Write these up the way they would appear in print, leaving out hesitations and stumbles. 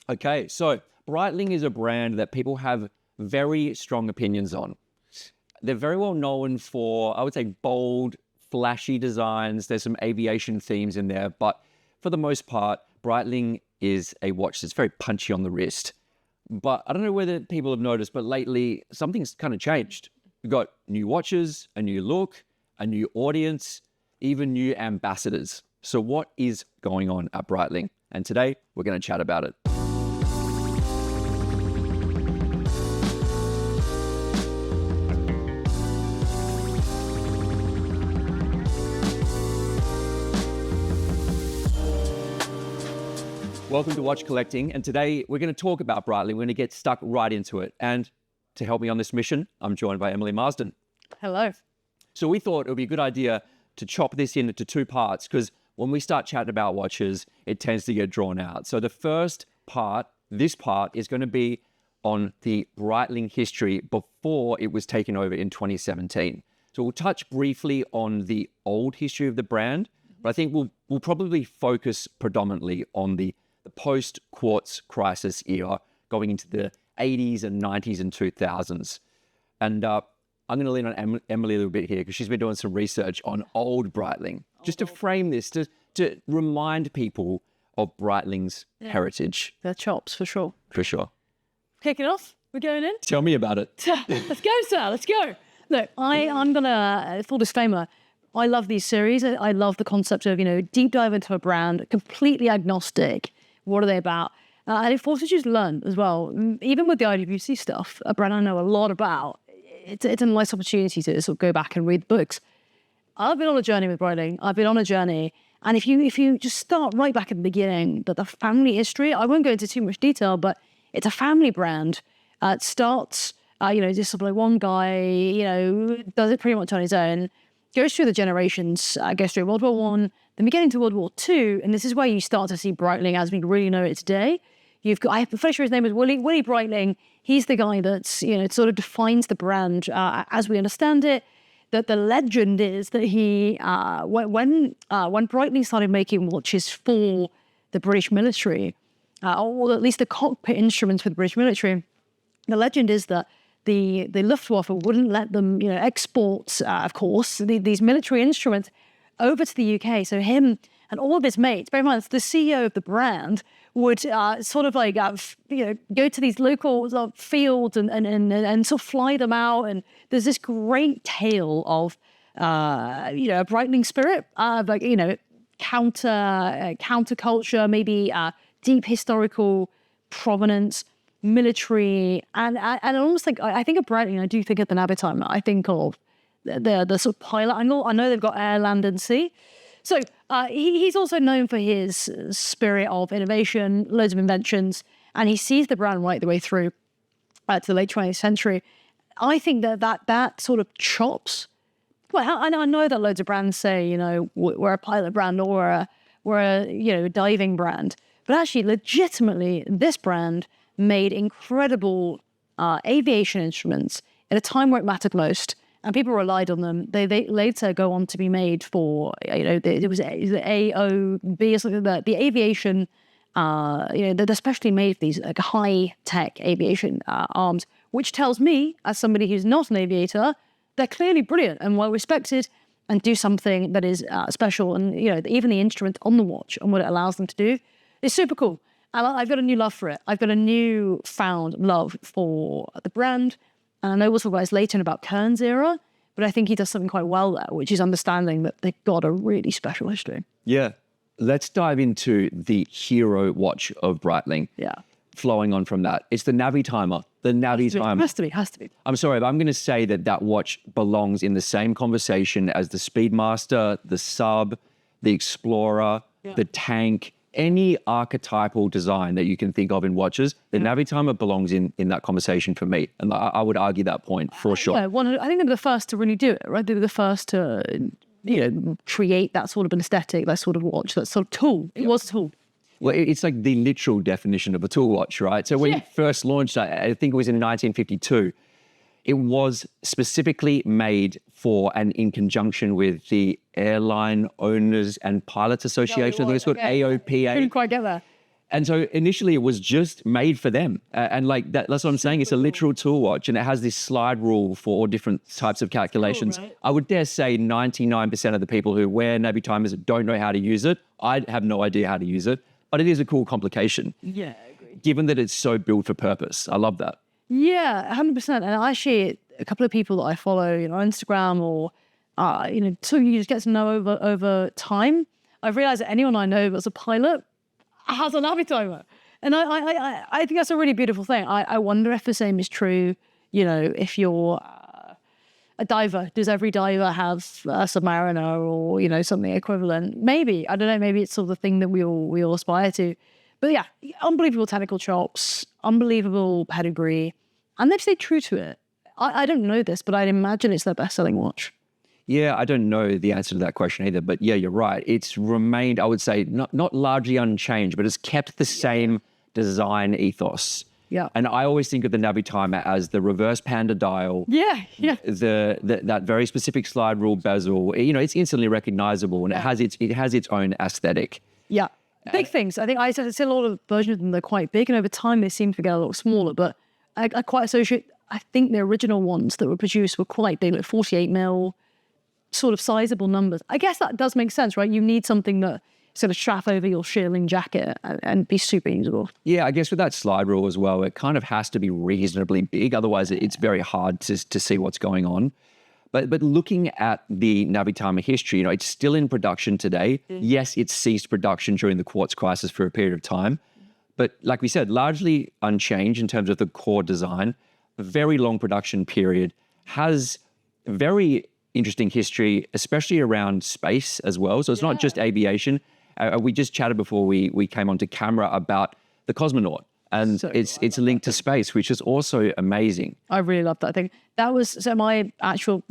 Okay, so Breitling is a brand that people have very strong opinions on. They're very well known for, I would say, bold, flashy designs. There's some aviation themes in there, but for the most part, Breitling is a watch that's very punchy on the wrist. But I don't know whether people have noticed, but lately something's kind of changed. We've got new watches, a new look, a new audience, even new ambassadors. So what is going on at Breitling? And today we're going to chat about it. Welcome to Watch Collecting, and today we're going to talk about Breitling. We're going to get stuck right into it. And to help me on this mission, I'm joined by Emily Marsden. Hello. So we thought it would be a good idea to chop this into two parts, because when we start chatting about watches, it tends to get drawn out. So the first part, this part, is going to be on the Breitling history before it was taken over in 2017. So we'll touch briefly on the old history of the brand, but I think we'll probably focus predominantly on the post-quartz crisis era, going into the 80s and 90s and 2000s. And I'm going to lean on Emily a little bit here, because she's been doing some research on old Breitling, just to frame this, to remind people of Breitling's heritage. They're chops, for sure. For sure. Kicking off, we're going in? Tell me about it. Let's go, sir, let's go. Look, I'm going to, full disclaimer, I love these series. I love the concept of, deep dive into a brand, completely agnostic. What are they about? And it forces you to learn as well. Even with the IWC stuff, a brand I know a lot about, it's a nice opportunity to sort of go back and read books. I've been on a journey with Breitling. I've been on a journey. And if you just start right back at the beginning, the family history, I won't go into too much detail, but it's a family brand. It starts, just sort of like one guy, does it pretty much on his own, goes through the generations, goes through World War I, then we get into World War II, and this is where you start to see Breitling as we really know it today. I'm pretty sure his name is Willie Breitling. He's the guy that's, it sort of defines the brand as we understand it. That the legend is that he, when Breitling started making watches for the British military, or at least the cockpit instruments for the British military, the legend is that the Luftwaffe wouldn't let them, export, of course, these military instruments over to the UK. So him and all of his mates, bear in mind, the CEO of the brand would sort of like, go to these local fields and sort of fly them out. And there's this great tale of, a Breitling spirit, counterculture, maybe deep historical provenance, military, and almost like, I think of Breitling, I do think of the Navitimer. I think of the sort of pilot angle. I know they've got air, land, and sea. So he's also known for his spirit of innovation, loads of inventions, and he sees the brand right the way through to the late 20th century. I think that sort of chops. Well, I know that loads of brands say, we're a pilot brand or we're a diving brand, but actually, legitimately, this brand made incredible aviation instruments at a time where it mattered most. And people relied on them. They later go on to be made for, it was the AOB or something like that. The aviation, they're specially made for these like high-tech aviation arms, which tells me, as somebody who's not an aviator, they're clearly brilliant and well-respected and do something that is special. And, even the instrument on the watch and what it allows them to do is super cool. And I've got a new love for it. I've got a new found love for the brand. And I know we'll talk about this later about Kern's era, but I think he does something quite well there, which is understanding that they've got a really special history. Yeah. Let's dive into the hero watch of Breitling. Yeah. Flowing on from that, it's the Navitimer. The Navitimer. Has to be. I'm sorry, but I'm going to say that watch belongs in the same conversation as the Speedmaster, the Sub, the Explorer, the Tank. Any archetypal design that you can think of in watches, the Navitimer belongs in that conversation for me. And I would argue that point for sure. Yeah, I think they were the first to really do it, right? They were the first to, create that sort of an aesthetic, that sort of watch, that sort of tool. It was a tool. Well, it's like the literal definition of a tool watch, right? So when it first launched, I think it was in 1952, it was specifically made for and in conjunction with the Airline Owners and Pilots Association. I think it's called AOPA. Couldn't quite get there. And so initially it was just made for them. And like that's what I'm saying. It's a literal tool watch, and it has this slide rule for all different types of calculations. right? I would dare say 99% of the people who wear Navitimers don't know how to use it. I have no idea how to use it, but it is a cool complication. Yeah, I agree. Given that it's so built for purpose. I love that. Yeah, 100%. And actually, a couple of people that I follow, on Instagram or, so you just get to know over time. I've realized that anyone I know that's a pilot has an Navitimer. And I think that's a really beautiful thing. I wonder if the same is true, if you're a diver. Does every diver have a Submariner or, something equivalent? Maybe. I don't know. Maybe it's sort of the thing that we all aspire to. But yeah, unbelievable technical chops, unbelievable pedigree. And they've stayed true to it. I don't know this, but I'd imagine it's their best-selling watch. Yeah, I don't know the answer to that question either, but yeah, you're right. It's remained, I would say, not largely unchanged, but it's kept the same design ethos. Yeah. And I always think of the Navitimer as the reverse panda dial. Yeah. That very specific slide rule bezel. It's instantly recognizable, and it has its own aesthetic. Yeah. Big things. I think I see a lot of versions of them, they're quite big, and over time they seem to get a lot smaller, but I quite associate, I think the original ones that were produced were quite big, like 48 mil, sort of sizable numbers. I guess that does make sense, right? You need something that sort of strap over your shearling jacket and be super usable. Yeah, I guess with that slide rule as well, it kind of has to be reasonably big. Otherwise, it's very hard to see what's going on. But looking at the Navitimer history, it's still in production today. Yes, it ceased production during the quartz crisis for a period of time. But like we said, largely unchanged in terms of the core design. A very long production period, has very interesting history, especially around space as well. So it's not just aviation. We just chatted before we came onto camera about the cosmonaut, and it's linked to space, which is also amazing. I really love that. I think that was so my actual,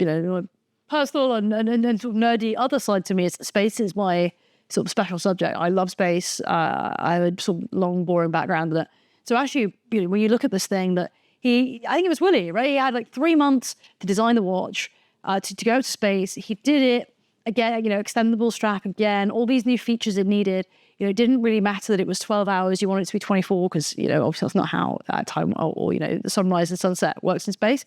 personal and sort of nerdy other side to me is space is my sort of special subject. I love space. I have a sort of long, boring background in it. So actually, when you look at this thing that I think it was Willie, right? He had like 3 months to design the watch, to go to space. He did it again, extendable strap again, all these new features it needed. It didn't really matter that it was 12 hours. You want it to be 24 because, obviously that's not how that time or the sunrise and sunset works in space.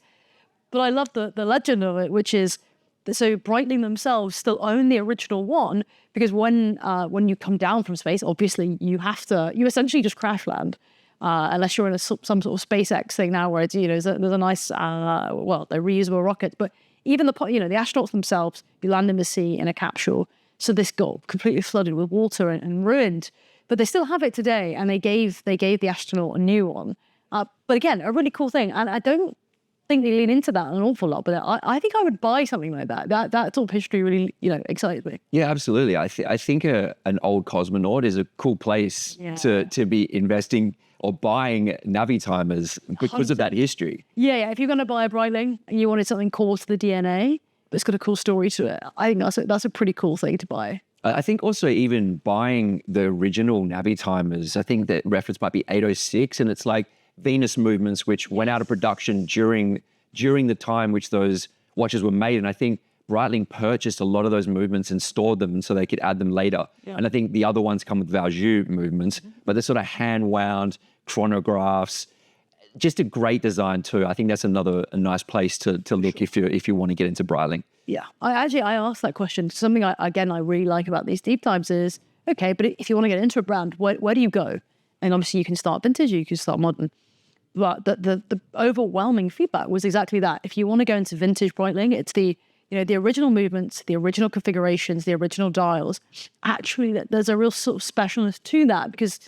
But I love the legend of it, which is that so Breitling themselves still own the original one because when you come down from space, obviously you essentially just crash land. Unless you're in some sort of SpaceX thing now where it's, there's a nice, they're reusable rockets, but even the astronauts themselves, you land in the sea in a capsule. So this got completely flooded with water and ruined, but they still have it today. And they gave the astronaut a new one. But again, a really cool thing. And I don't think they lean into that an awful lot, but I think I would buy something like that. That sort of history really, excites me. Yeah, absolutely. I think an old cosmonaut is a cool place to be investing or buying Navitimers because of that history. Yeah. If you're going to buy a Breitling and you wanted something core to the DNA, but it's got a cool story to it, I think that's a pretty cool thing to buy. I think also even buying the original Navitimers, I think that reference might be 806, and it's like Venus movements, which went out of production during the time which those watches were made. And I think Breitling purchased a lot of those movements and stored them so they could add them later. Yeah. And I think the other ones come with Valjoux movements, but they're sort of hand-wound chronographs. Just a great design too. I think that's a nice place to look if you want to get into Breitling. Yeah, I asked that question. Something I really like about these deep dives is, okay, but if you want to get into a brand, where do you go? And obviously you can start vintage, or you can start modern. But the overwhelming feedback was exactly that. If you want to go into vintage Breitling, it's the original movements, the original configurations, the original dials. Actually, there's a real sort of specialness to that because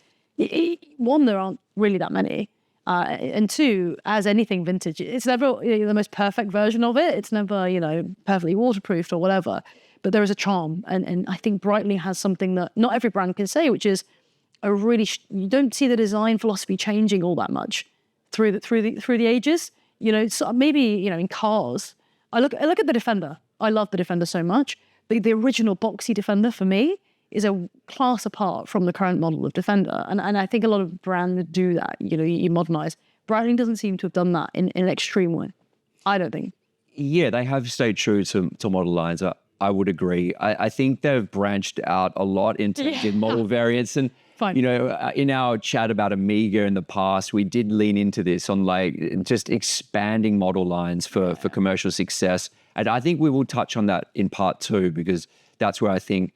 one, there aren't really that many. And two, as anything vintage, it's never the most perfect version of it. It's never, perfectly waterproofed or whatever. But there is a charm. And I think Breitling has something that not every brand can say, which is you don't see the design philosophy changing all that much through the ages. So maybe, in cars, I look at the Defender. I love the Defender so much. The original boxy Defender for me is a class apart from the current model of Defender. And I think a lot of brands do that. You modernize. Breitling doesn't seem to have done that in an extreme way. I don't think. Yeah, they have stayed true to model lines. I would agree. I think they've branched out a lot in terms of model variants. And Fine. You know, in our chat about Amiga in the past, we did lean into this on like just expanding model lines for commercial success. And I think we will touch on that in part 2, because that's where I think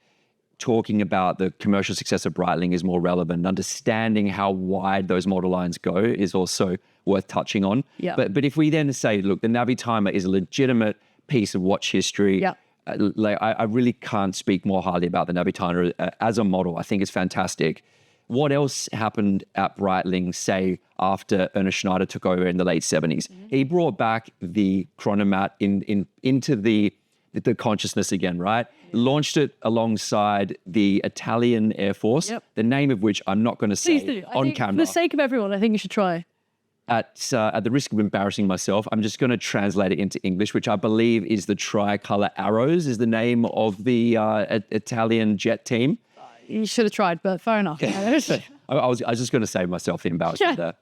talking about the commercial success of Breitling is more relevant. Understanding how wide those model lines go is also worth touching on. Yeah. But if we then say, look, the Navitimer is a legitimate piece of watch history. Yeah. Like I really can't speak more highly about the Navitimer as a model. I think it's fantastic. What else happened at Breitling, say, after Ernest Schneider took over in the late 70s? He brought back the Chronomat into the consciousness again, right? Launched it alongside the Italian Air Force, the name of which I'm not going to say on camera. For the sake of everyone, I think you should try. At the risk of embarrassing myself, I'm just going to translate it into English, which I believe is the Tricolor Arrows is the name of the Italian jet team. You should have tried, but fair enough. I was just going to save myself the embarrassment there.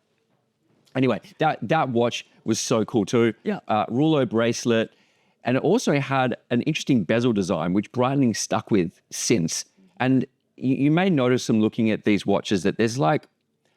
Anyway, that watch was so cool too. Yeah. Rouleau bracelet. And it also had an interesting bezel design, which Breitling stuck with since. And you may notice from looking at these watches that there's like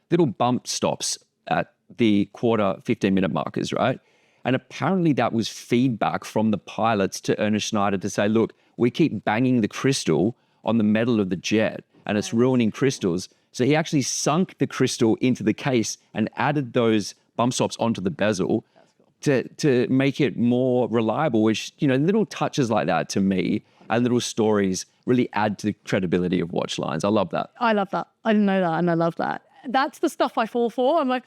little bump stops at the quarter 15-minute markers, right? And apparently that was feedback from the pilots to Ernest Schneider to say, look, we keep banging the crystal on the metal of the jet and it's ruining crystals. So he actually sunk the crystal into the case and added those bump stops onto the bezel to make it more reliable, which, you know, little touches like that to me and little stories really add to the credibility of watch lines. I love that. I love that. I didn't know that, and I love that. That's the stuff I fall for. I'm like,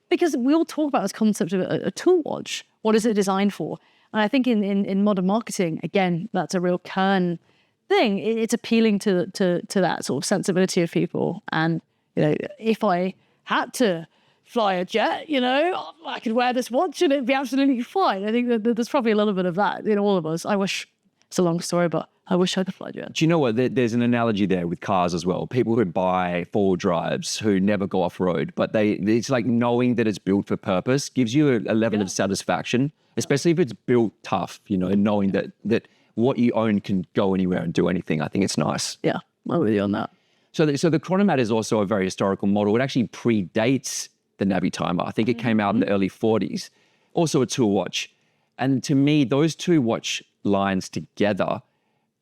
because we all talk about this concept of a tool watch. What is it designed for? And I think in modern marketing, again, that's a real Kern thing. It's appealing to that sort of sensibility of people. And, you know, if I had to fly a jet, you know, I could wear this watch and it'd be absolutely fine. I think that there's probably a little bit of that in all of us. I wish, it's a long story, but I wish I could fly a jet. Do you know what? There's an analogy there with cars as well. People who buy four-wheel drives who never go off-road, but it's like knowing that it's built for purpose gives you a level of satisfaction, especially if it's built tough, you know, knowing that what you own can go anywhere and do anything. I think it's nice. Yeah, I'm with you on that. So the Chronomat is also a very historical model. It actually predates the Navitimer. I think it came out in the early 40s. Also a tool watch. And to me, those two watch lines together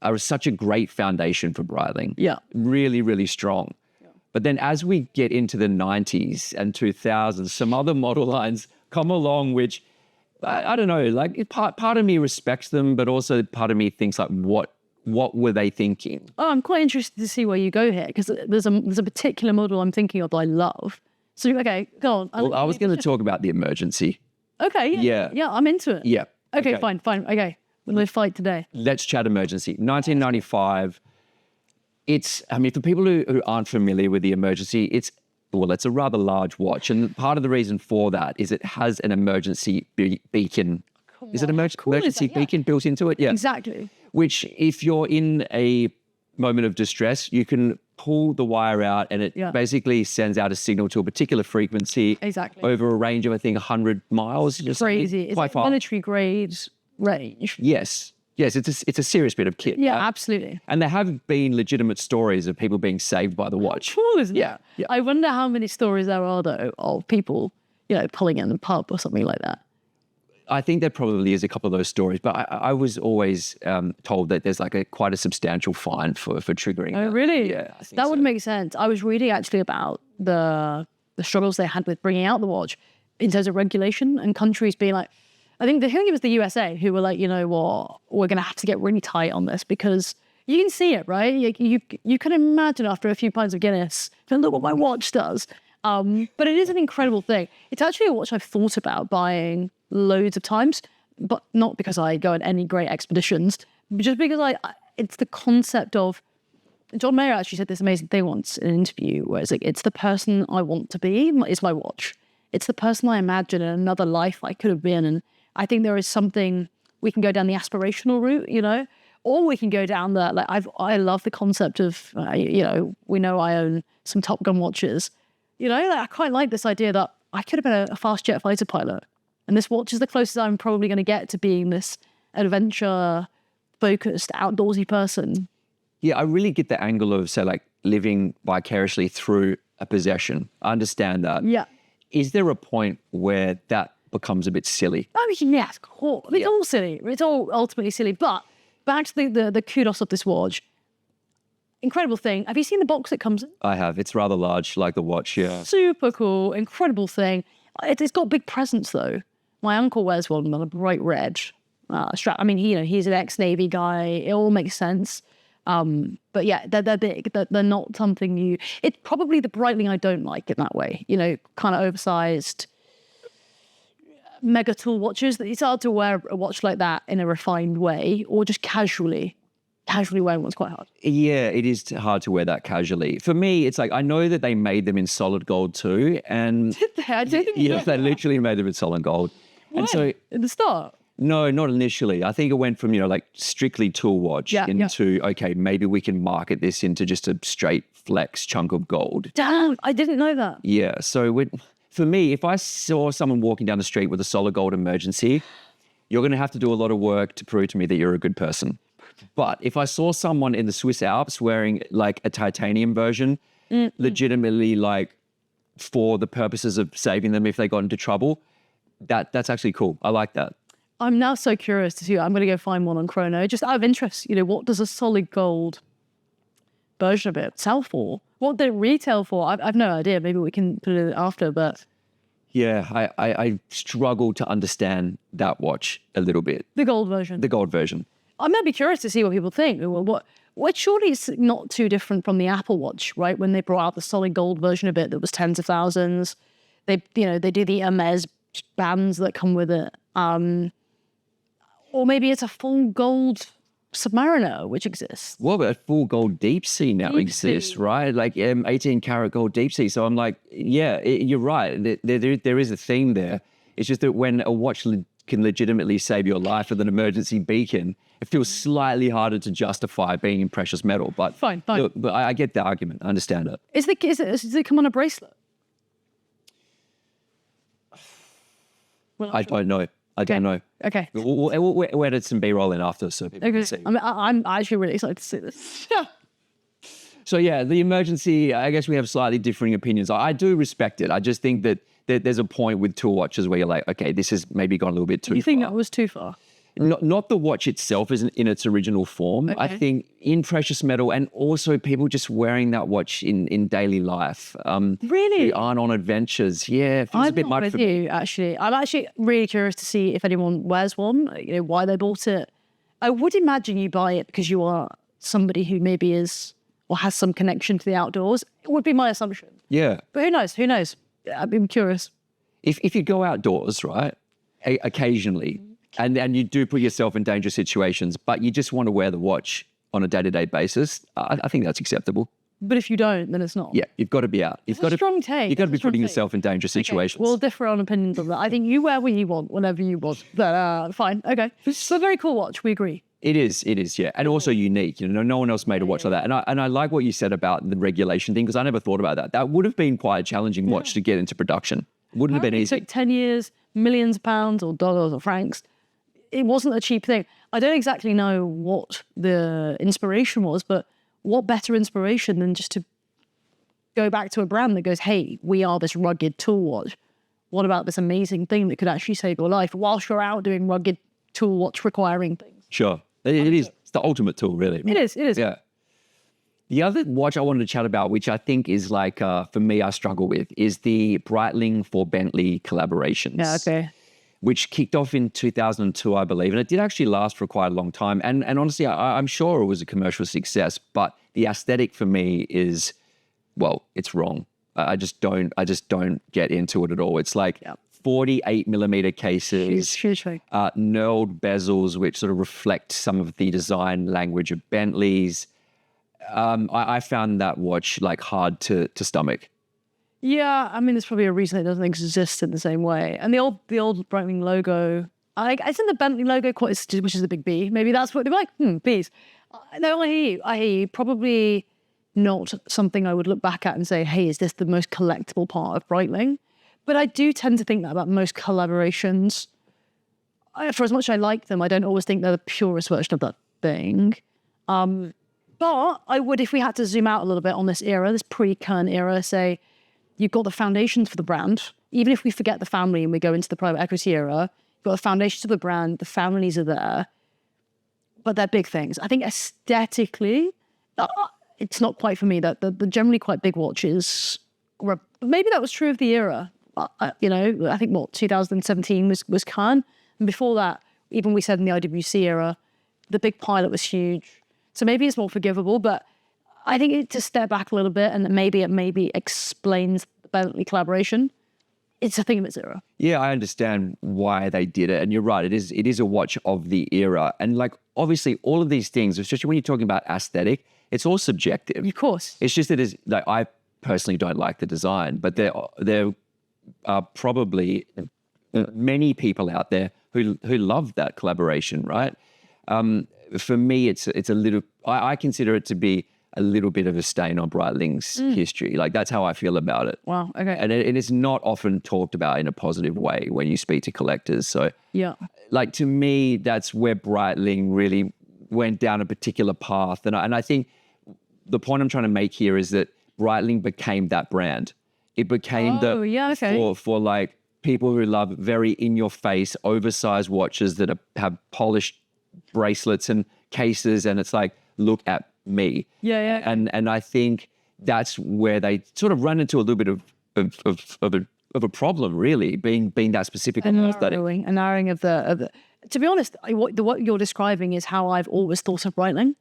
are such a great foundation for Breitling. Yeah. Really, really strong. Yeah. But then as we get into the 90s and 2000s, some other model lines come along, which I don't know, like part of me respects them, but also part of me thinks like, what were they thinking? Oh, I'm quite interested to see where you go here, because there's a particular model I'm thinking of that I love. So, okay, go on. Well, I was going to talk about the emergency. Okay, yeah, I'm into it. Yeah. Okay, fine, okay. We'll fight today. Let's chat emergency. 1995. For people who aren't familiar with the emergency, it's a rather large watch. And part of the reason for that is it has an emergency beacon. Is it an emergency beacon built into it? Yeah. Exactly. Which, if you're in a moment of distress, you can pull the wire out and it basically sends out a signal to a particular frequency over a range of, I think, 100 miles. Crazy. It's like military grade range. Yes, it's a serious bit of kit. Yeah, absolutely. And there have been legitimate stories of people being saved by the watch. How cool, isn't it? Yeah. I wonder how many stories there are, though, of people, you know, pulling in the pub or something like that. I think there probably is a couple of those stories, but I was always told that there's like quite a substantial fine for triggering. Oh, really? Yeah, I think that would make sense. I was reading actually about the struggles they had with bringing out the watch in terms of regulation and countries being like, I think it was the USA who were like, you know what, we're going to have to get really tight on this, because you can see it, right? You can imagine after a few pints of Guinness, look what my watch does. But it is an incredible thing. It's actually a watch I've thought about buying loads of times, but not because I go on any great expeditions, but just because it's the concept of, John Mayer actually said this amazing thing once in an interview where it's like, it's the person I want to be is my watch. It's the person I imagine in another life I could have been. And I think there is something, we can go down the aspirational route, you know, or we can go down the, like, I love the concept of, you know, we know I own some Top Gun watches. You know, like, I quite like this idea that I could have been a fast jet fighter pilot. And this watch is the closest I'm probably going to get to being this adventure-focused, outdoorsy person. Yeah, I really get the angle of, say, like, living vicariously through a possession. I understand that. Yeah. Is there a point where that becomes a bit silly? I mean, yes, of course. It's all silly. It's all ultimately silly. But back to the kudos of this watch. Incredible thing. Have you seen the box it comes in? I have. It's rather large, like the watch, yeah. Super cool. Incredible thing. It's got big presents, though. My uncle wears one on a bright red strap. I mean, he's an ex-Navy guy. It all makes sense. But yeah, they're big. They're not something you... It's probably the Breitling I don't like in that way. Kind of oversized mega tool watches. It's hard to wear a watch like that in a refined way or just casually. Casually wearing one's quite hard. Yeah, it is hard to wear that casually. For me, it's like, I know that they made them in solid gold too. And Did they? I didn't know yeah, they that. literally made them in solid gold. When? And so, At the start? no, not initially. I think it went from, like strictly tool watch into, okay, maybe we can market this into just a straight flex chunk of gold. Damn, I didn't know that. Yeah. So for me, if I saw someone walking down the street with a solid gold emergency, you're going to have to do a lot of work to prove to me that you're a good person. But if I saw someone in the Swiss Alps wearing like a titanium version, legitimately like for the purposes of saving them if they got into trouble, that's actually cool. I like that. I'm now so curious to see. I'm going to go find one on Chrono. Just out of interest, what does a solid gold version of it sell for? What did it retail for? I've no idea. Maybe we can put it after, but... Yeah, I struggle to understand that watch a little bit. The gold version. The gold version. I might be curious to see what people think. What surely it's not too different from the Apple Watch, right? When they brought out the solid gold version of it that was tens of thousands. They do the Hermes bands that come with it. Or maybe it's a full gold Submariner, which exists. Well, but a full gold deep sea now Deep exists, sea. right? Like 18 karat gold deep sea. So I'm like, yeah, you're right. There is a theme there. It's just that when a watch can legitimately save your life with an emergency beacon, it feels slightly harder to justify being in precious metal. But Fine. look, but I get the argument. I understand it. Does it come on a bracelet? Well, I don't know. I don't know. Okay. We'll edit some B-roll in after so people can see. I'm actually really excited to see this. So yeah, the emergency, I guess we have slightly differing opinions. I do respect it. I just think that there's a point with tool watches where you're like, okay, this has maybe gone a little bit too far. You think that was too far? Not the watch itself isn't in its original form. Okay. I think in precious metal and also people just wearing that watch in daily life. Really? Who aren't on adventures. Yeah, it feels a I'm bit not much with for me. you, actually. I'm actually really curious to see if anyone wears one, why they bought it. I would imagine you buy it because you are somebody who maybe is or has some connection to the outdoors. It would be my assumption. Yeah. But who knows? Who knows? I'm curious. If you go outdoors, right, occasionally, and you do put yourself in dangerous situations, but you just want to wear the watch on a day-to-day basis, I think that's acceptable. But if you don't, then it's not. Yeah, you've got to be out. You've got a strong take. You've got to be That's a strong putting take. yourself in dangerous situations. We'll differ on opinions on that. I think you wear what you want, whenever you want. But fine, okay. So a very cool watch. We agree. It is, yeah. And also unique. No one else made a watch like that. And I like what you said about the regulation thing, because I never thought about that. That would have been quite a challenging watch to get into production. Wouldn't have been It easy. took 10 years, millions of pounds or dollars or francs. It wasn't a cheap thing. I don't exactly know what the inspiration was, but what better inspiration than just to go back to a brand that goes, hey, we are this rugged tool watch. What about this amazing thing that could actually save your life whilst you're out doing rugged tool watch requiring things? Sure. It is. It's the ultimate tool, really. It is. Yeah. The other watch I wanted to chat about, which I think is like, for me, I struggle with, is the Breitling for Bentley collaborations. Yeah, okay. Which kicked off in 2002, I believe. And it did actually last for quite a long time. And honestly, I'm sure it was a commercial success, but the aesthetic for me is, well, it's wrong. I just don't get into it at all. It's like 48 millimeter cases, Huge thing. knurled bezels, which sort of reflect some of the design language of Bentleys. I found that watch like hard to stomach. Yeah, I mean, there's probably a reason it doesn't exist in the same way. And the old Breitling logo, isn't the Bentley logo quite, which is the big B? Maybe that's what they're like. Bees. No, I hear you. Probably not something I would look back at and say, hey, is this the most collectible part of Breitling? But I do tend to think that about most collaborations. For as much as I like them, I don't always think they're the purest version of that thing. But I would, if we had to zoom out a little bit on this era, this pre-Kern era, say you've got the foundations for the brand. Even if we forget the family and we go into the private equity era, you've got the foundations of the brand, the families are there, but they're big things. I think aesthetically, it's not quite for me. That the generally quite big watches were, maybe that was true of the era. I think 2017 was Kern. And before that, even we said in the IWC era, the big pilot was huge. So maybe it's more forgivable, but I think to step back a little bit and maybe it explains the Bentley collaboration. It's a thing of its era. Yeah, I understand why they did it. And you're right, it is a watch of the era. And like, obviously all of these things, especially when you're talking about aesthetic, it's all subjective. Of course. It's just that like, I personally don't like the design, but there are probably many people out there who love that collaboration, right? For me, it's a little, I consider it to be a little bit of a stain on Breitling's history. Like, that's how I feel about it. Wow, okay. And it's not often talked about in a positive way when you speak to collectors. So, yeah, like, to me, that's where Breitling really went down a particular path. And I think the point I'm trying to make here is that Breitling became that brand. It became for like people who love very in-your-face, oversized watches that have polished bracelets and cases, and it's like, look at me. Yeah. And I think that's where they sort of run into a little bit of a problem, really, being that specific. A narrowing of the. To be honest, what you're describing is how I've always thought of Breitling.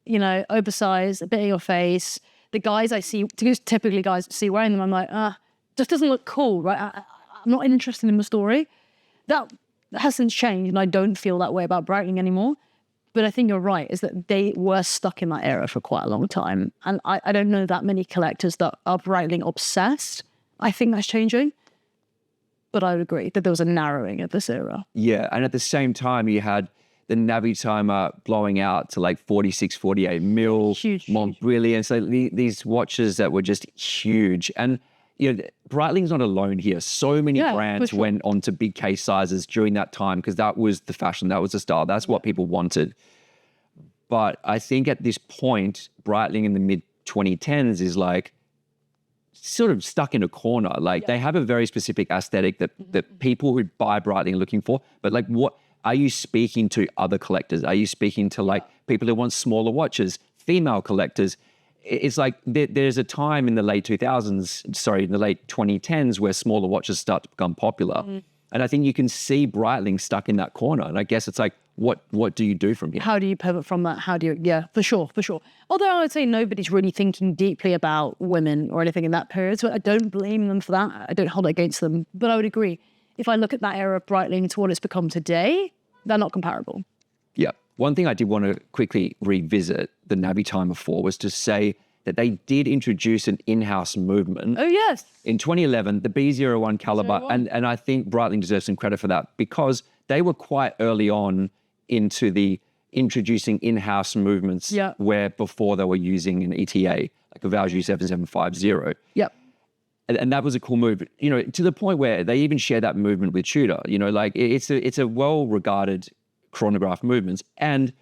You know, oversized, a bit in your face. The guys I see, typically guys see wearing them, I'm like, just doesn't look cool, right? I'm not interested in the story. That hasn't changed, and I don't feel that way about Breitling anymore. But I think you're right, is that they were stuck in that era for quite a long time. And I don't know that many collectors that are Breitling obsessed. I think that's changing. But I would agree that there was a narrowing of this era. Yeah, and at the same time, you had the Navitimer blowing out to like 46, 48 mil. Huge. Brilliant. So these watches that were just huge. And you know, Breitling's not alone here. So many brands went on to big case sizes during that time because that was the fashion, that was the style, that's what people wanted. But I think at this point, Breitling in the mid-2010s is like sort of stuck in a corner. Like they have a very specific aesthetic that people who buy Breitling are looking for. But like, what are you speaking to other collectors? Are you speaking to like people who want smaller watches, female collectors? It's like there's a time in the late 2010s where smaller watches start to become popular. And I think you can see Breitling stuck in that corner. And I guess it's like, what do you do from here? How do you pivot from that? Yeah, for sure. Although I would say nobody's really thinking deeply about women or anything in that period. So I don't blame them for that. I don't hold it against them. But I would agree. If I look at that era of Breitling to what it's become today, they're not comparable. Yeah. One thing I did want to quickly revisit the Navitimer for was to say that they did introduce an in-house movement. Oh, yes. In 2011, the B01 caliber, and I think Breitling deserves some credit for that because they were quite early on into the introducing in-house movements where before they were using an ETA, like a Valjoux 7750. Yep. And that was a cool move, you know, to the point where they even share that movement with Tudor. You know, like it's a well-regarded chronograph movements, and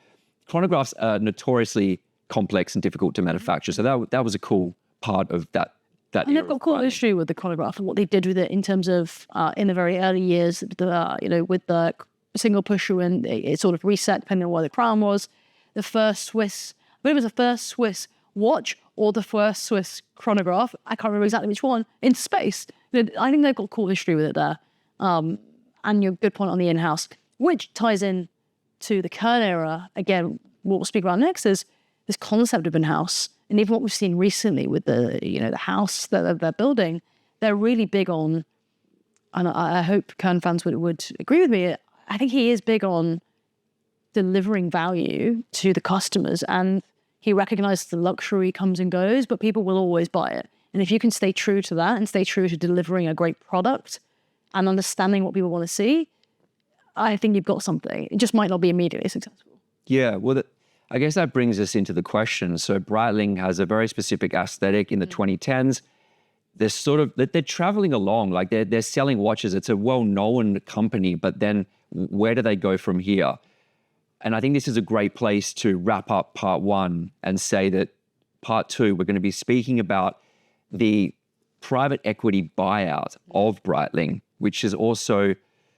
chronographs are notoriously complex and difficult to manufacture. So that was a cool part of that. And they've got cool history with the chronograph and what they did with it in terms of in the very early years, with the single pusher, and it sort of reset depending on where the crown was. The first Swiss, but it was the first Swiss watch or the first Swiss chronograph, I can't remember exactly which one, in space. I think they've got cool history with it there. And your good point on the in-house, which ties in to the Kern era. Again, what we'll speak about next is this concept of in-house. And even what we've seen recently with the house that they're building, they're really big on, and I hope Kern fans would agree with me, I think he is big on delivering value to the customers, and he recognizes the luxury comes and goes, but people will always buy it. And if you can stay true to that and stay true to delivering a great product and understanding what people want to see, I think you've got something. It just might not be immediately successful. Yeah, well, I guess that brings us into the question. So Breitling has a very specific aesthetic in the 2010s. They're traveling along, like they're selling watches. It's a well-known company, but then where do they go from here? And I think this is a great place to wrap up part one and say that part two, we're going to be speaking about the private equity buyout of Breitling, which is also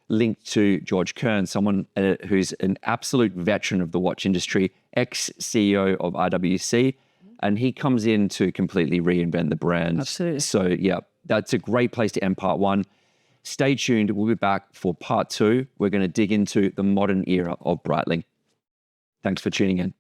linked to Georges Kern, someone who's an absolute veteran of the watch industry, ex-CEO of RWC, and he comes in to completely reinvent the brand. Absolutely. So yeah, that's a great place to end part one. Stay tuned. We'll be back for part two. We're going to dig into the modern era of Breitling. Thanks for tuning in.